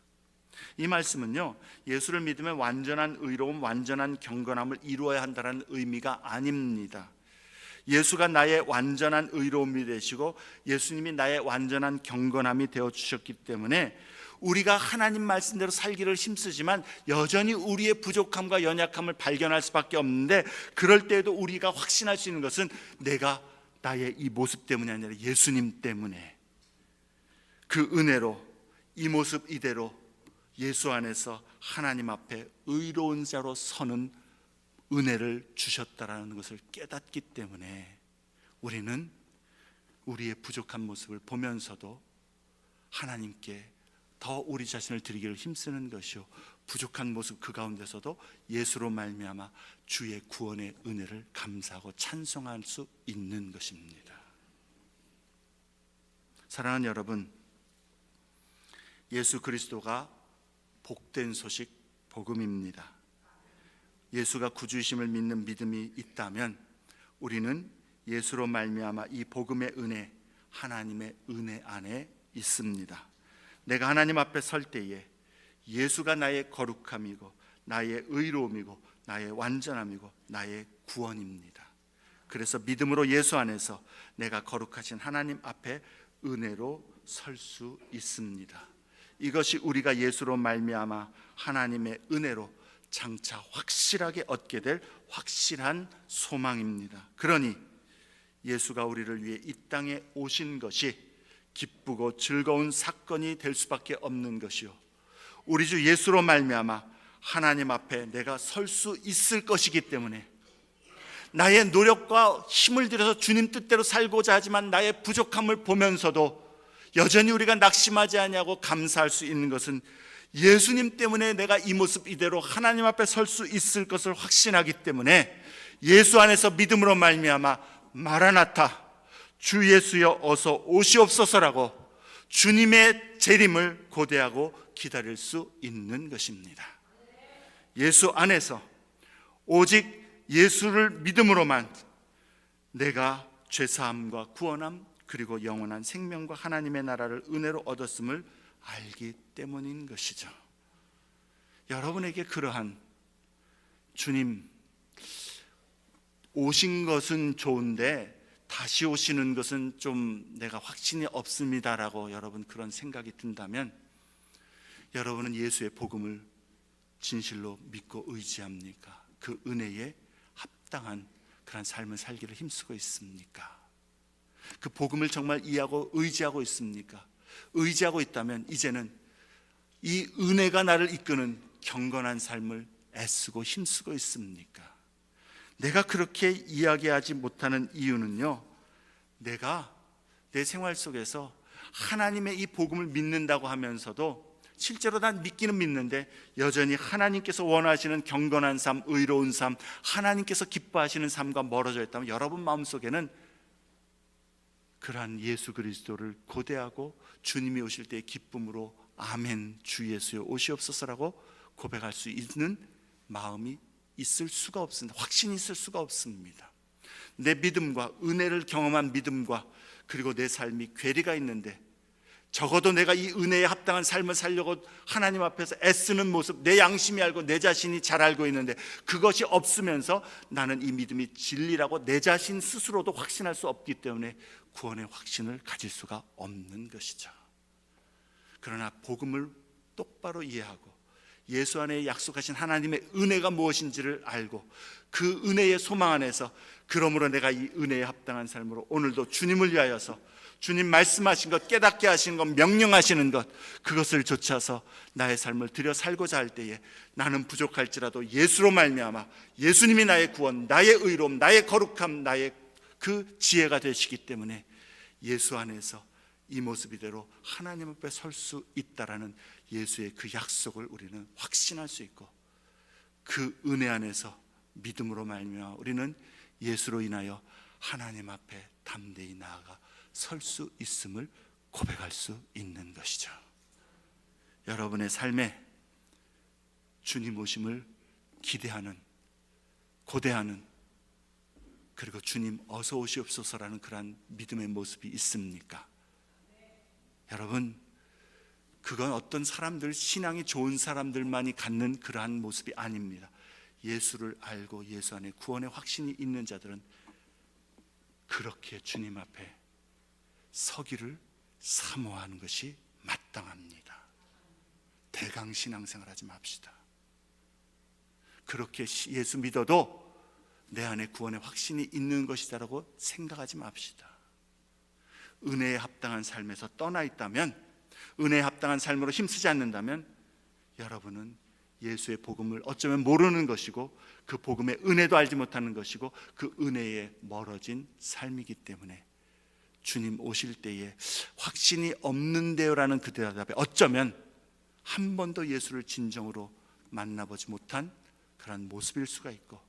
이 말씀은요, 예수를 믿으면 완전한 의로움, 완전한 경건함을 이루어야 한다는 의미가 아닙니다. 예수가 나의 완전한 의로움이 되시고 예수님이 나의 완전한 경건함이 되어주셨기 때문에 우리가 하나님 말씀대로 살기를 힘쓰지만 여전히 우리의 부족함과 연약함을 발견할 수밖에 없는데, 그럴 때에도 우리가 확신할 수 있는 것은 내가 나의 이 모습 때문이 아니라 예수님 때문에 그 은혜로 이 모습 이대로 예수 안에서 하나님 앞에 의로운 자로 서는 은혜를 주셨다라는 것을 깨닫기 때문에 우리는 우리의 부족한 모습을 보면서도 하나님께 더 우리 자신을 드리기를 힘쓰는 것이요, 부족한 모습 그 가운데서도 예수로 말미암아 주의 구원의 은혜를 감사하고 찬송할 수 있는 것입니다. 사랑하는 여러분, 예수 그리스도가 복된 소식, 복음입니다. 예수가 구주이심을 믿는 믿음이 있다면 우리는 예수로 말미암아 이 복음의 은혜, 하나님의 은혜 안에 있습니다. 내가 하나님 앞에 설 때에 예수가 나의 거룩함이고 나의 의로움이고 나의 완전함이고 나의 구원입니다. 그래서 믿음으로 예수 안에서 내가 거룩하신 하나님 앞에 은혜로 설 수 있습니다. 이것이 우리가 예수로 말미암아 하나님의 은혜로 장차 확실하게 얻게 될 확실한 소망입니다. 그러니 예수가 우리를 위해 이 땅에 오신 것이 기쁘고 즐거운 사건이 될 수밖에 없는 것이요, 우리 주 예수로 말미암아 하나님 앞에 내가 설 수 있을 것이기 때문에 나의 노력과 힘을 들여서 주님 뜻대로 살고자 하지만 나의 부족함을 보면서도 여전히 우리가 낙심하지 아니하고 감사할 수 있는 것은 예수님 때문에 내가 이 모습 이대로 하나님 앞에 설 수 있을 것을 확신하기 때문에 예수 안에서 믿음으로 말미암아 마라나타, 주 예수여 어서 오시옵소서라고 주님의 재림을 고대하고 기다릴 수 있는 것입니다. 예수 안에서 오직 예수를 믿음으로만 내가 죄사함과 구원함 그리고 영원한 생명과 하나님의 나라를 은혜로 얻었음을 알기 때문인 것이죠. 여러분에게 그러한 주님 오신 것은 좋은데 다시 오시는 것은 좀 내가 확신이 없습니다라고 여러분 그런 생각이 든다면 여러분은 예수의 복음을 진실로 믿고 의지합니까? 그 은혜에 합당한 그런 삶을 살기를 힘쓰고 있습니까? 그 복음을 정말 이해하고 의지하고 있습니까? 의지하고 있다면 이제는 이 은혜가 나를 이끄는 경건한 삶을 애쓰고 힘쓰고 있습니까? 내가 그렇게 이야기하지 못하는 이유는요, 내가 내 생활 속에서 하나님의 이 복음을 믿는다고 하면서도 실제로 난 믿기는 믿는데 여전히 하나님께서 원하시는 경건한 삶, 의로운 삶, 하나님께서 기뻐하시는 삶과 멀어져 있다면 여러분 마음속에는 그러한 예수 그리스도를 고대하고 주님이 오실 때의 기쁨으로 아멘 주 예수여 오시옵소서라고 고백할 수 있는 마음이 있을 수가 없습니다. 확신이 있을 수가 없습니다. 내 믿음과 은혜를 경험한 믿음과 그리고 내 삶이 괴리가 있는데 적어도 내가 이 은혜에 합당한 삶을 살려고 하나님 앞에서 애쓰는 모습, 내 양심이 알고 내 자신이 잘 알고 있는데 그것이 없으면서 나는 이 믿음이 진리라고 내 자신 스스로도 확신할 수 없기 때문에 구원의 확신을 가질 수가 없는 것이죠. 그러나 복음을 똑바로 이해하고 예수 안에 약속하신 하나님의 은혜가 무엇인지를 알고 그 은혜의 소망 안에서 그러므로 내가 이 은혜에 합당한 삶으로 오늘도 주님을 위하여서 주님 말씀하신 것, 깨닫게 하시는 것, 명령하시는 것, 그것을 좇아서 나의 삶을 들여 살고자 할 때에 나는 부족할지라도 예수로 말미암아 예수님이 나의 구원, 나의 의로움, 나의 거룩함, 나의 그 지혜가 되시기 때문에 예수 안에서 이 모습 이대로 하나님 앞에 설 수 있다라는 예수의 그 약속을 우리는 확신할 수 있고 그 은혜 안에서 믿음으로 말미암아 우리는 예수로 인하여 하나님 앞에 담대히 나아가 설 수 있음을 고백할 수 있는 것이죠. 여러분의 삶에 주님 오심을 기대하는, 고대하는, 그리고 주님 어서 오시옵소서라는 그러한 믿음의 모습이 있습니까? 여러분, 그건 어떤 사람들, 신앙이 좋은 사람들만이 갖는 그러한 모습이 아닙니다. 예수를 알고 예수 안에 구원의 확신이 있는 자들은 그렇게 주님 앞에 서기를 사모하는 것이 마땅합니다. 대강신앙생활 하지 맙시다. 그렇게 예수 믿어도 내 안에 구원의 확신이 있는 것이다라고 생각하지 맙시다. 은혜에 합당한 삶에서 떠나 있다면, 은혜에 합당한 삶으로 힘쓰지 않는다면 여러분은 예수의 복음을 어쩌면 모르는 것이고 그 복음의 은혜도 알지 못하는 것이고 그 은혜에 멀어진 삶이기 때문에 주님 오실 때에 확신이 없는데요라는 그 대답에 어쩌면 한 번도 예수를 진정으로 만나보지 못한 그런 모습일 수가 있고,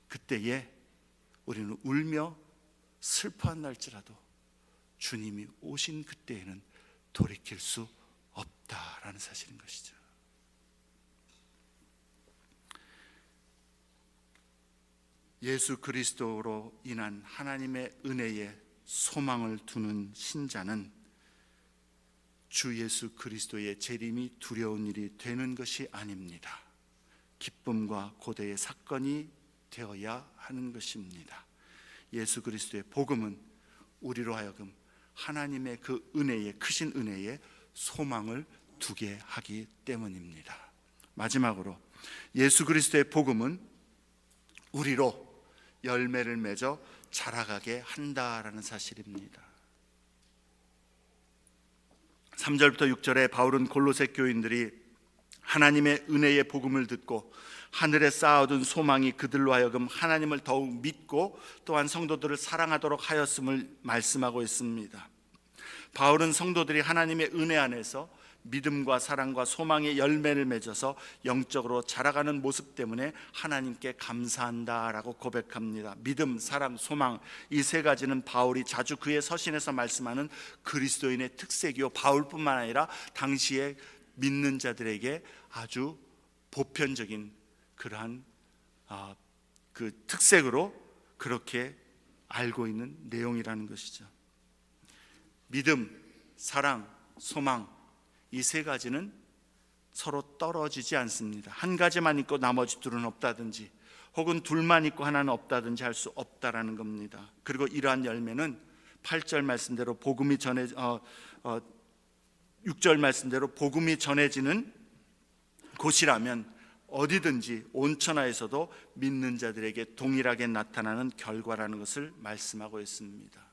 그때에 우리는 울며 슬퍼한날지라도 주님이 오신 그때에는 돌이킬 수 없다라는 사실인 것이죠. 예수 그리스도로 인한 하나님의 은혜에 소망을 두는 신자는 주 예수 그리스도의 재림이 두려운 일이 되는 것이 아닙니다. 기쁨과 고대의 사건이 되어야 하는 것입니다. 예수 그리스도의 복음은 우리로 하여금 하나님의 그 은혜에, 크신 은혜에 소망을 두게 하기 때문입니다. 마지막으로 예수 그리스도의 복음은 우리로 열매를 맺어 자라가게 한다라는 사실입니다. 3절부터 6절에 바울은 골로새 교인들이 하나님의 은혜의 복음을 듣고 하늘에 쌓아둔 소망이 그들로 하여금 하나님을 더욱 믿고 또한 성도들을 사랑하도록 하였음을 말씀하고 있습니다. 바울은 성도들이 하나님의 은혜 안에서 믿음과 사랑과 소망의 열매를 맺어서 영적으로 자라가는 모습 때문에 하나님께 감사한다라고 고백합니다. 믿음, 사랑, 소망, 이 세 가지는 바울이 자주 그의 서신에서 말씀하는 그리스도인의 특색이요, 바울뿐만 아니라 당시에 믿는 자들에게 아주 보편적인 그러한 그 특색으로 그렇게 알고 있는 내용이라는 것이죠. 믿음, 사랑, 소망, 이 세 가지는 서로 떨어지지 않습니다. 한 가지만 있고 나머지 둘은 없다든지, 혹은 둘만 있고 하나는 없다든지 할 수 없다라는 겁니다. 그리고 이러한 열매는 8절 말씀대로 6절 말씀대로 복음이 전해지는 곳이라면 어디든지 온 천하에서도 믿는 자들에게 동일하게 나타나는 결과라는 것을 말씀하고 있습니다.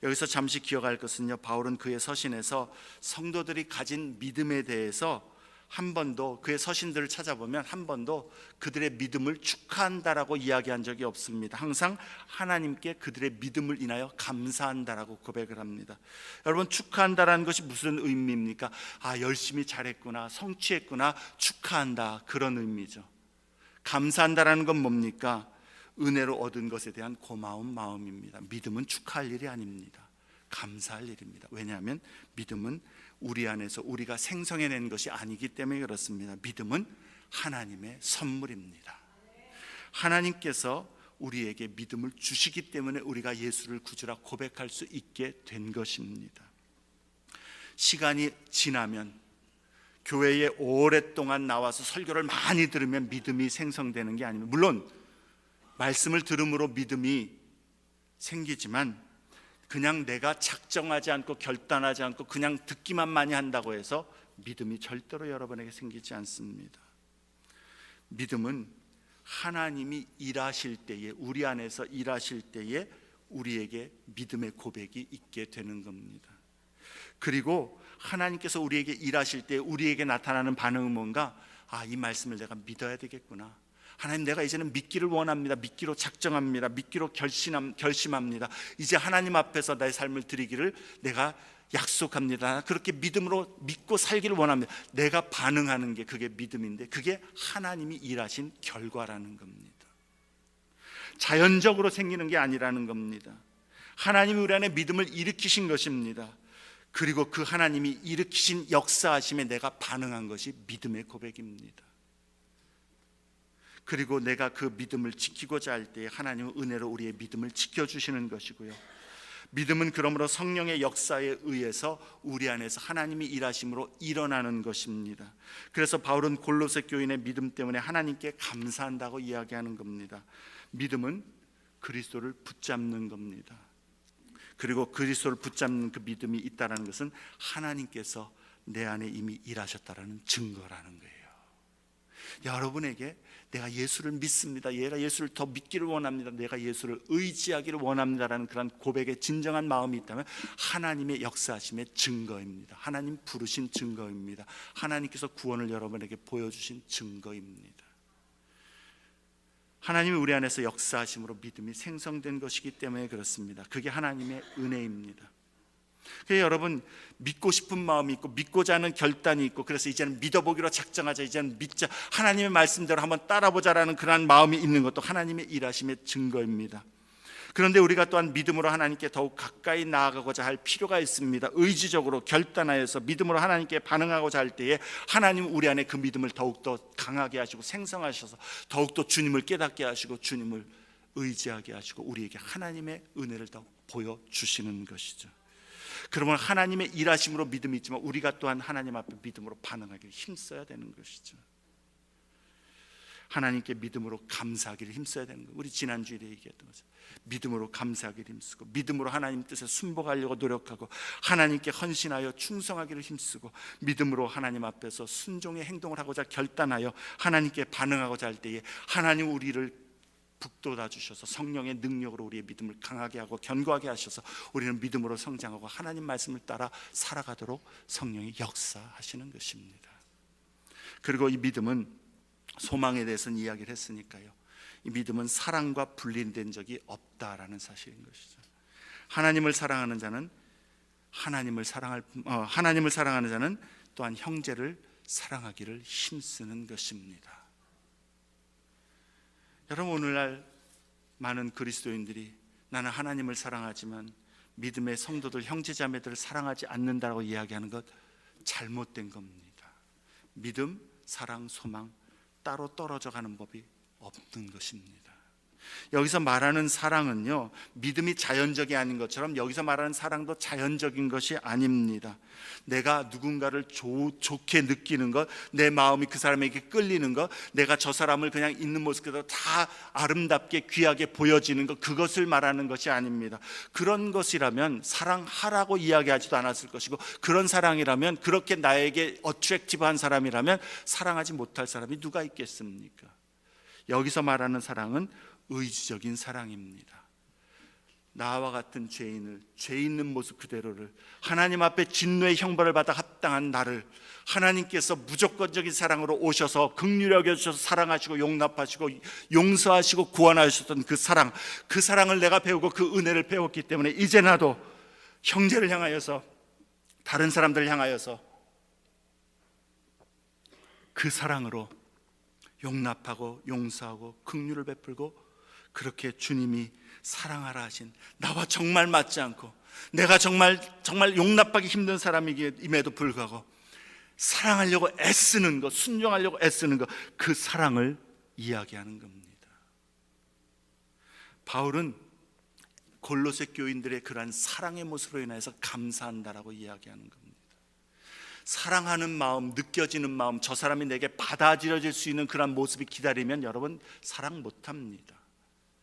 여기서 잠시 기억할 것은요, 바울은 그의 서신에서 성도들이 가진 믿음에 대해서 한 번도, 그의 서신들을 찾아보면 한 번도 그들의 믿음을 축하한다라고 이야기한 적이 없습니다. 항상 하나님께 그들의 믿음을 인하여 감사한다라고 고백을 합니다. 여러분, 축하한다라는 것이 무슨 의미입니까? 열심히 잘했구나, 성취했구나, 축하한다, 그런 의미죠. 감사한다라는 건 뭡니까? 은혜로 얻은 것에 대한 고마운 마음입니다. 믿음은 축하할 일이 아닙니다. 감사할 일입니다. 왜냐하면 믿음은 우리 안에서 우리가 생성해낸 것이 아니기 때문에 그렇습니다. 믿음은 하나님의 선물입니다. 하나님께서 우리에게 믿음을 주시기 때문에 우리가 예수를 구주라 고백할 수 있게 된 것입니다. 시간이 지나면, 교회에 오랫동안 나와서 설교를 많이 들으면 믿음이 생성되는 게 아닙니다. 물론 말씀을 들음으로 믿음이 생기지만, 그냥 내가 작정하지 않고 결단하지 않고 그냥 듣기만 많이 한다고 해서 믿음이 절대로 여러분에게 생기지 않습니다. 믿음은 하나님이 일하실 때에, 우리 안에서 일하실 때에 우리에게 믿음의 고백이 있게 되는 겁니다. 그리고 하나님께서 우리에게 일하실 때 우리에게 나타나는 반응은 뭔가? 이 말씀을 내가 믿어야 되겠구나. 하나님, 내가 이제는 믿기를 원합니다. 믿기로 작정합니다. 믿기로 결심합니다. 이제 하나님 앞에서 나의 삶을 드리기를 내가 약속합니다. 그렇게 믿음으로 믿고 살기를 원합니다. 내가 반응하는 게 그게 믿음인데, 그게 하나님이 일하신 결과라는 겁니다. 자연적으로 생기는 게 아니라는 겁니다. 하나님이 우리 안에 믿음을 일으키신 것입니다. 그리고 그 하나님이 일으키신 역사하심에 내가 반응한 것이 믿음의 고백입니다. 그리고 내가 그 믿음을 지키고자 할 때 하나님은 은혜로 우리의 믿음을 지켜주시는 것이고요, 믿음은 그러므로 성령의 역사에 의해서 우리 안에서 하나님이 일하심으로 일어나는 것입니다. 그래서 바울은 골로새 교인의 믿음 때문에 하나님께 감사한다고 이야기하는 겁니다. 믿음은 그리스도를 붙잡는 겁니다. 그리고 그리스도를 붙잡는 그 믿음이 있다는 것은 하나님께서 내 안에 이미 일하셨다는 증거라는 거예요. 여러분에게 내가 예수를 믿습니다, 내가 예수를 더 믿기를 원합니다, 내가 예수를 의지하기를 원합니다라는 그런 고백의 진정한 마음이 있다면 하나님의 역사하심의 증거입니다. 하나님 부르신 증거입니다. 하나님께서 구원을 여러분에게 보여주신 증거입니다. 하나님이 우리 안에서 역사하심으로 믿음이 생성된 것이기 때문에 그렇습니다. 그게 하나님의 은혜입니다. 그래서 여러분, 믿고 싶은 마음이 있고 믿고자 하는 결단이 있고, 그래서 이제는 믿어보기로 작정하자, 이제는 믿자, 하나님의 말씀대로 한번 따라보자라는 그런 마음이 있는 것도 하나님의 일하심의 증거입니다. 그런데 우리가 또한 믿음으로 하나님께 더욱 가까이 나아가고자 할 필요가 있습니다. 의지적으로 결단하여서 믿음으로 하나님께 반응하고자 할 때에 하나님 우리 안에 그 믿음을 더욱더 강하게 하시고 생성하셔서 더욱더 주님을 깨닫게 하시고 주님을 의지하게 하시고 우리에게 하나님의 은혜를 더 보여주시는 것이죠. 그러면 하나님의 일하심으로 믿음이 있지만 우리가 또한 하나님 앞에 믿음으로 반응하기를 힘써야 되는 것이죠. 하나님께 믿음으로 감사하기를 힘써야 되는 거예요. 우리 지난주에 얘기했던 거죠. 믿음으로 감사하기를 힘쓰고 믿음으로 하나님 뜻에 순복하려고 노력하고 하나님께 헌신하여 충성하기를 힘쓰고 믿음으로 하나님 앞에서 순종의 행동을 하고자 결단하여 하나님께 반응하고자 할 때에 하나님 우리를 북돋아 주셔서 성령의 능력으로 우리의 믿음을 강하게 하고 견고하게 하셔서 우리는 믿음으로 성장하고 하나님 말씀을 따라 살아가도록 성령이 역사하시는 것입니다. 그리고 이 믿음은 소망에 대해서는 이야기를 했으니까요, 이 믿음은 사랑과 분리된 적이 없다라는 사실인 것이죠. 하나님을 사랑하는 자는 하나님을 사랑하는 자는 또한 형제를 사랑하기를 힘쓰는 것입니다. 여러분, 오늘날 많은 그리스도인들이 나는 하나님을 사랑하지만 믿음의 성도들, 형제자매들을 사랑하지 않는다고 이야기하는 것 잘못된 겁니다. 믿음, 사랑, 소망 따로 떨어져 가는 법이 없는 것입니다. 여기서 말하는 사랑은요, 믿음이 자연적이 아닌 것처럼 여기서 말하는 사랑도 자연적인 것이 아닙니다. 내가 누군가를 좋게 느끼는 것, 내 마음이 그 사람에게 끌리는 것, 내가 저 사람을 그냥 있는 모습 그대로 다 아름답게 귀하게 보여지는 것, 그것을 말하는 것이 아닙니다. 그런 것이라면 사랑하라고 이야기하지도 않았을 것이고, 그런 사랑이라면, 그렇게 나에게 어트랙티브한 사람이라면 사랑하지 못할 사람이 누가 있겠습니까? 여기서 말하는 사랑은 의지적인 사랑입니다. 나와 같은 죄인을, 죄 있는 모습 그대로를, 하나님 앞에 진노의 형벌을 받아 합당한 나를 하나님께서 무조건적인 사랑으로 오셔서 긍휼히 여겨주셔서 사랑하시고 용납하시고 용서하시고 구원하셨던 그 사랑을 내가 배우고 그 은혜를 배웠기 때문에 이제 나도 형제를 향하여서, 다른 사람들을 향하여서 그 사랑으로 용납하고 용서하고 긍휼을 베풀고, 그렇게 주님이 사랑하라 하신, 나와 정말 맞지 않고 내가 정말 용납하기 힘든 사람임에도 불구하고 사랑하려고 애쓰는 것, 순종하려고 애쓰는 것, 그 사랑을 이야기하는 겁니다. 바울은 골로새 교인들의 그러한 사랑의 모습으로 인해서 감사한다라고 이야기하는 겁니다. 사랑하는 마음, 느껴지는 마음, 저 사람이 내게 받아들여질 수 있는 그런 모습이 기다리면 여러분 사랑 못합니다.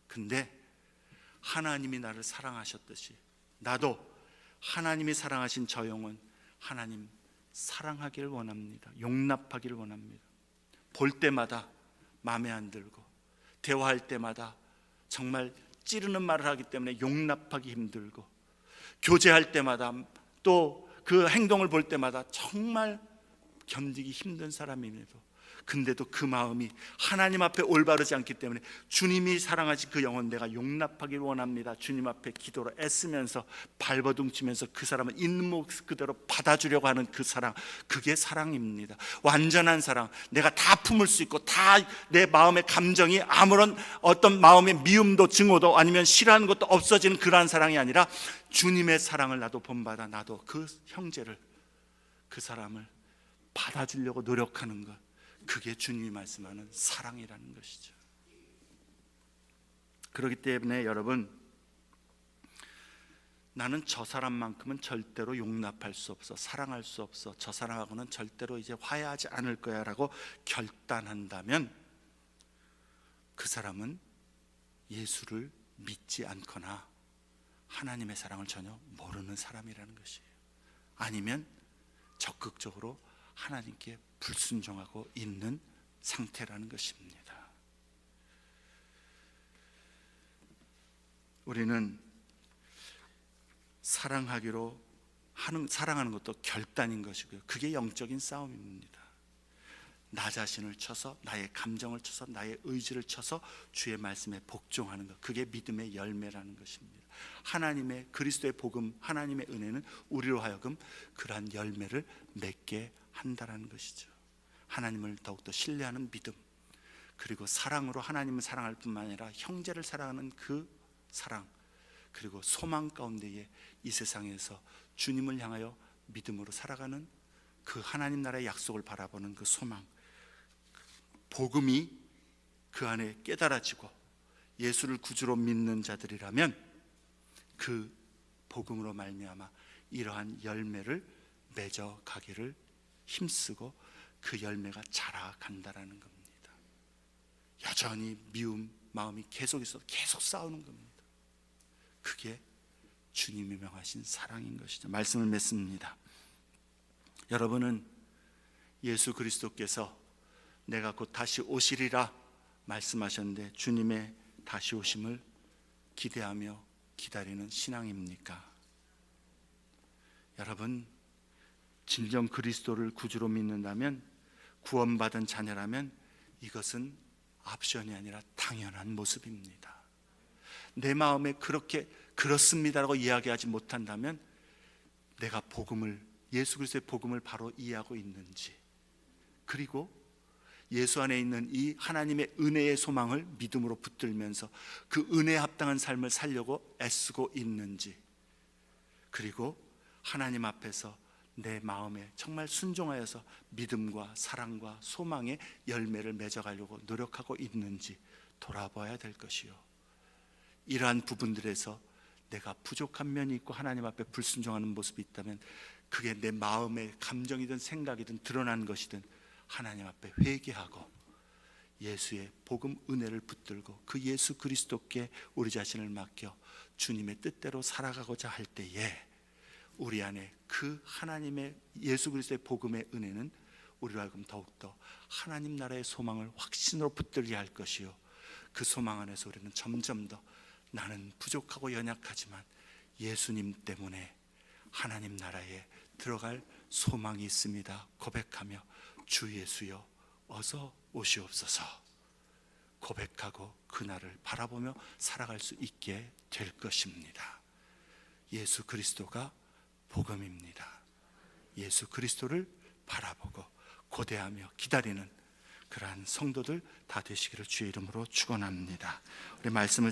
근데 하나님이 나를 사랑하셨듯이 나도 하나님이 사랑하신 저 영혼 하나님 사랑하기를 원합니다. 용납하기를 원합니다. 볼 때마다 마음에 안 들고, 대화할 때마다 정말 찌르는 말을 하기 때문에 용납하기 힘들고, 교제할 때마다 또 그 행동을 볼 때마다 정말 견디기 힘든 사람임에도, 근데도 그 마음이 하나님 앞에 올바르지 않기 때문에 주님이 사랑하신 그 영혼 내가 용납하기를 원합니다. 주님 앞에 기도로 애쓰면서 발버둥치면서 그 사람을 있는 모습 그대로 받아주려고 하는 그 사랑, 그게 사랑입니다. 완전한 사랑, 내가 다 품을 수 있고 다 내 마음의 감정이 아무런 어떤 마음의 미움도 증오도 아니면 싫어하는 것도 없어지는 그러한 사랑이 아니라 주님의 사랑을 나도 본받아 나도 그 형제를, 그 사람을 받아주려고 노력하는 것, 그게 주님이 말씀하는 사랑이라는 것이죠. 그렇기 때문에 여러분, 나는 저 사람만큼은 절대로 용납할 수 없어, 사랑할 수 없어, 저 사람하고는 절대로 이제 화해하지 않을 거야 라고 결단한다면 그 사람은 예수를 믿지 않거나 하나님의 사랑을 전혀 모르는 사람이라는 것이에요. 아니면 적극적으로 하나님께 불순종하고 있는 상태라는 것입니다. 우리는 사랑하는 것도 결단인 것이고요. 그게 영적인 싸움입니다. 나 자신을 쳐서, 나의 감정을 쳐서, 나의 의지를 쳐서 주의 말씀에 복종하는 것, 그게 믿음의 열매라는 것입니다. 하나님의 그리스도의 복음, 하나님의 은혜는 우리로 하여금 그러한 열매를 맺게 한다라는 것이죠. 하나님을 더욱더 신뢰하는 믿음, 그리고 사랑으로 하나님을 사랑할 뿐만 아니라 형제를 사랑하는 그 사랑, 그리고 소망 가운데에 이 세상에서 주님을 향하여 믿음으로 살아가는 그 하나님 나라의 약속을 바라보는 그 소망, 복음이 그 안에 깨달아지고 예수를 구주로 믿는 자들이라면 그 복음으로 말미암아 이러한 열매를 맺어가기를 힘쓰고 그 열매가 자라간다라는 겁니다. 여전히 미움 마음이 계속 있어도 계속 싸우는 겁니다. 그게 주님이 명하신 사랑인 것이죠. 말씀을 맺습니다. 여러분은 예수 그리스도께서 내가 곧 다시 오시리라 말씀하셨는데 주님의 다시 오심을 기대하며 기다리는 신앙입니까? 여러분, 진정 그리스도를 구주로 믿는다면, 구원받은 자녀라면 이것은 옵션이 아니라 당연한 모습입니다. 내 마음에 그렇습니다라고 이야기하지 못한다면 내가 예수 그리스도의 복음을 바로 이해하고 있는지, 그리고 예수 안에 있는 이 하나님의 은혜의 소망을 믿음으로 붙들면서 그 은혜에 합당한 삶을 살려고 애쓰고 있는지, 그리고 하나님 앞에서 내 마음에 정말 순종하여서 믿음과 사랑과 소망의 열매를 맺어가려고 노력하고 있는지 돌아봐야 될 것이요, 이러한 부분들에서 내가 부족한 면이 있고 하나님 앞에 불순종하는 모습이 있다면 그게 내 마음의 감정이든 생각이든 드러난 것이든 하나님 앞에 회개하고 예수의 복음 은혜를 붙들고 그 예수 그리스도께 우리 자신을 맡겨 주님의 뜻대로 살아가고자 할 때에 우리 안에 그 하나님의 예수 그리스도의 복음의 은혜는 우리로 하여금 더욱더 하나님 나라의 소망을 확신으로 붙들게 할 것이요, 그 소망 안에서 우리는 점점 더 나는 부족하고 연약하지만 예수님 때문에 하나님 나라에 들어갈 소망이 있습니다 고백하며 주 예수여 어서 오시옵소서 고백하고 그날을 바라보며 살아갈 수 있게 될 것입니다. 예수 그리스도가 복음입니다. 예수 그리스도를 바라보고 고대하며 기다리는 그러한 성도들 다 되시기를 주의 이름으로 축원합니다. 우리 말씀을